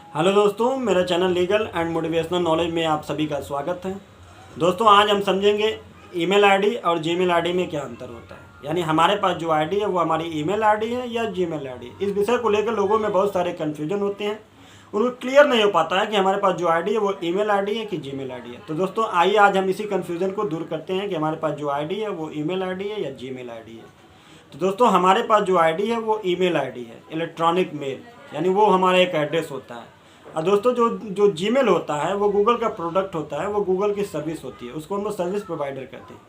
Hello दोस्तों, मेरा channel legal and motivational knowledge में आप सभी का स्वागत है। दोस्तों, आज हम समझेंगे ईमेल आईडी और जीमेल आईडी में क्या अंतर होता है। यानी हमारे पास जो आईडी है वो हमारी ईमेल आईडी है या जीमेल आईडी। इस विषय को लेकर लोगों में बहुत सारे कन्फ्यूजन होते हैं, उनको क्लियर नहीं हो पाता है कि हमारे पास जो आईडी है वो ईमेल आईडी है कि जीमेल आईडी है। तो दोस्तों, आइए आज हम इसी कन्फ्यूजन को दूर करते हैं कि हमारे पास जो आईडी है वो ईमेल आईडी है या जीमेल आईडी है। तो दोस्तों, हमारे पास जो आईडी है वो ईमेल आईडी है, इलेक्ट्रॉनिक मेल, यानी वो हमारा एक एड्रेस होता है। और दोस्तों, जो जीमेल होता है वो गूगल का प्रोडक्ट होता है, वो गूगल की सर्विस होती है, उसको हम लोग सर्विस प्रोवाइडर कहते हैं।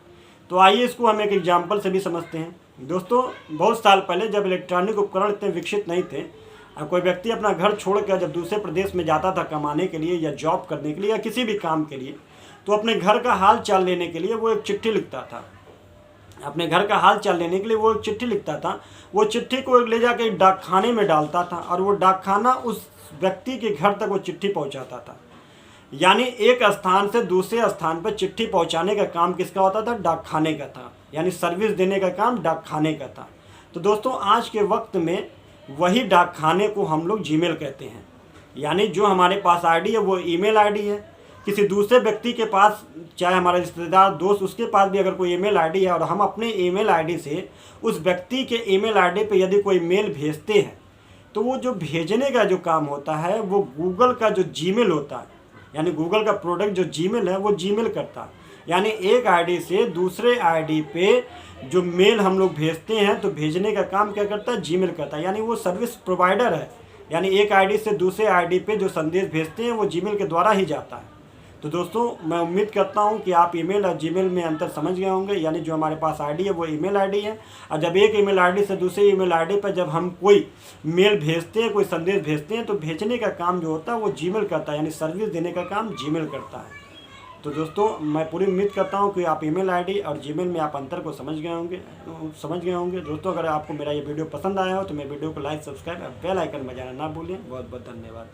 तो आइए इसको हम एक एग्जाम्पल से भी समझते हैं। दोस्तों, बहुत साल पहले जब इलेक्ट्रॉनिक उपकरण इतने विकसित नहीं थे, कोई व्यक्ति अपना घर छोड़कर जब दूसरे प्रदेश में जाता था कमाने के लिए या जॉब करने के लिए या किसी भी काम के लिए, तो अपने घर का हाल चाल लेने के लिए वो एक चिट्ठी लिखता था। अपने घर का हाल चाल लेने के लिए वो एक चिट्ठी लिखता था। वो चिट्ठी को ले जाकर डाकखाने में डालता था और वो डाकखाना उस व्यक्ति के घर तक वो चिट्ठी पहुंचाता था। यानी एक स्थान से दूसरे स्थान पर चिट्ठी पहुंचाने का काम किसका होता था? डाकखाने का था। यानी सर्विस देने का काम डाकखाने का था। तो दोस्तों, आज के वक्त में वही डाकखाने को हम लोग जीमेल कहते हैं। यानी जो हमारे पास आईडी है वो ईमेल आईडी है। किसी दूसरे व्यक्ति के पास, चाहे हमारा रिश्तेदार, दोस्त, उसके पास भी अगर कोई ईमेल आईडी है और हम अपने ईमेल आईडी से उस व्यक्ति के ईमेल आईडी पे यदि कोई मेल भेजते हैं, तो वो जो भेजने का जो काम होता है वो गूगल का जो जीमेल होता है, यानी गूगल का प्रोडक्ट जो जीमेल है वो जीमेल करता है। यानी एक आईडी से दूसरे आईडी पे जो मेल हम लोग भेजते हैं तो भेजने का काम क्या करता है? जीमेल करता है। यानी वो सर्विस प्रोवाइडर है। यानी एक आईडी से दूसरे आईडी पे जो संदेश भेजते हैं वो जीमेल के द्वारा ही जाता है। तो दोस्तों, मैं उम्मीद करता हूं कि आप ईमेल और जीमेल में अंतर समझ गए होंगे। यानी जो हमारे पास आईडी है वो ईमेल आईडी है, और जब एक ईमेल आईडी से दूसरे ईमेल आईडी पर जब हम कोई मेल भेजते हैं, कोई संदेश भेजते हैं, तो भेजने का काम जो होता है वो जीमेल करता है। यानी सर्विस देने का काम जीमेल करता है। तो दोस्तों, मैं पूरी उम्मीद करता हूं कि आप ईमेल आईडी और जीमेल में आप अंतर को समझ गए होंगे। दोस्तों, अगर आपको मेरा ये वीडियो पसंद आया हो तो मेरे वीडियो को लाइक, सब्सक्राइब और बेल आइकन बजाना ना भूलें। बहुत बहुत धन्यवाद।